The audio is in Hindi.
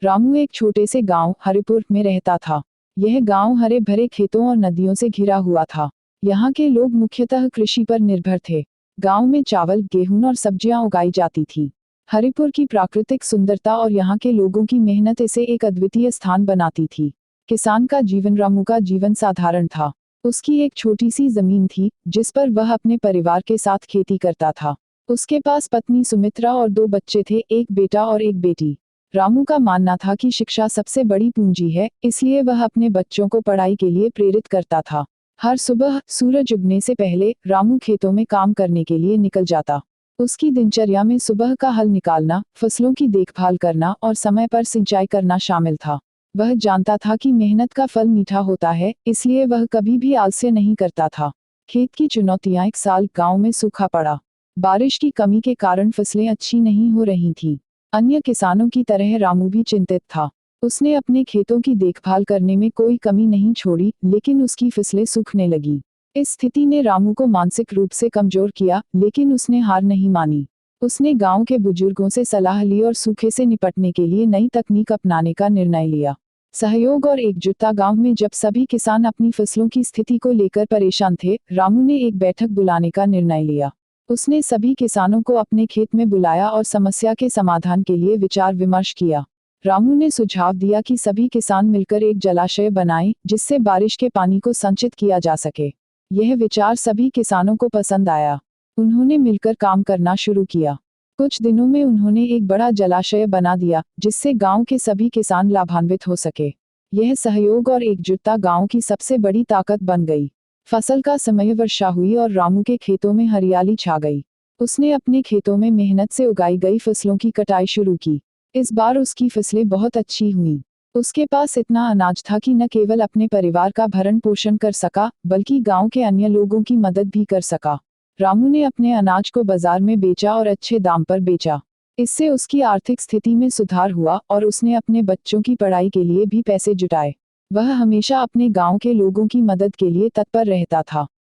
रामू एक छोटे से गांव हरिपुर में रहता था। यह गांव हरे भरे खेतों और नदियों से घिरा हुआ था। यहाँ के लोग मुख्यतः कृषि पर निर्भर थे। गांव में चावल, गेहूं और सब्जियां उगाई जाती थी। हरिपुर की प्राकृतिक सुंदरता और यहाँ के लोगों की मेहनत इसे एक अद्वितीय स्थान बनाती थी। किसान का जीवन। रामू का जीवन साधारण था। उसकी एक छोटी सी जमीन थी जिस पर वह अपने परिवार के साथ खेती करता था। उसके पास पत्नी सुमित्रा और 2 बच्चे थे, एक बेटा और एक बेटी। रामू का मानना था कि शिक्षा सबसे बड़ी पूंजी है, इसलिए वह अपने बच्चों को पढ़ाई के लिए प्रेरित करता था। हर सुबह सूरज उगने से पहले रामू खेतों में काम करने के लिए निकल जाता। उसकी दिनचर्या में सुबह का हल निकालना, फसलों की देखभाल करना और समय पर सिंचाई करना शामिल था। वह जानता था कि मेहनत का फल मीठा होता है, इसलिए वह कभी भी आलस्य नहीं करता था। खेत की चुनौतियां। एक साल गांव में सूखा पड़ा। बारिश की कमी के कारण फसलें अच्छी नहीं हो रही थीं। अन्य किसानों की तरह रामू भी चिंतित था। उसने अपने खेतों की देखभाल करने में कोई कमी नहीं छोड़ी, लेकिन उसकी फसलें सूखने लगी। इस स्थिति ने रामू को मानसिक रूप से कमजोर किया, लेकिन उसने हार नहीं मानी। उसने गांव के बुजुर्गों से सलाह ली और सूखे से निपटने के लिए नई तकनीक अपनाने का निर्णय लिया। सहयोग और एकजुटता। गांव में जब सभी किसान अपनी फसलों की स्थिति को लेकर परेशान थे, रामू ने एक बैठक बुलाने का निर्णय लिया। उसने सभी किसानों को अपने खेत में बुलाया और समस्या के समाधान के लिए विचार विमर्श किया। रामू ने सुझाव दिया कि सभी किसान मिलकर एक जलाशय बनाएं, जिससे बारिश के पानी को संचित किया जा सके। यह विचार सभी किसानों को पसंद आया। उन्होंने मिलकर काम करना शुरू किया। कुछ दिनों में उन्होंने एक बड़ा जलाशय बना दिया, जिससे गांव के सभी किसान लाभान्वित हो सके। यह सहयोग और एकजुटता गांव की सबसे बड़ी ताकत बन गई। फसल का समय। वर्षा हुई और रामू के खेतों में हरियाली छा गई। उसने अपने खेतों में मेहनत से उगाई गई फसलों की कटाई शुरू की। इस बार उसकी फसलें बहुत अच्छी हुईं। उसके पास इतना अनाज था कि न केवल अपने परिवार का भरण पोषण कर सका, बल्कि गांव के अन्य लोगों की मदद भी कर सका। रामू ने अपने अनाज को बाजार में बेचा और अच्छे दाम पर बेचा। इससे उसकी आर्थिक स्थिति में सुधार हुआ और उसने अपने बच्चों की पढ़ाई के लिए भी पैसे जुटाए। वह हमेशा अपने गांव के लोगों की मदद के लिए तत्पर रहता था।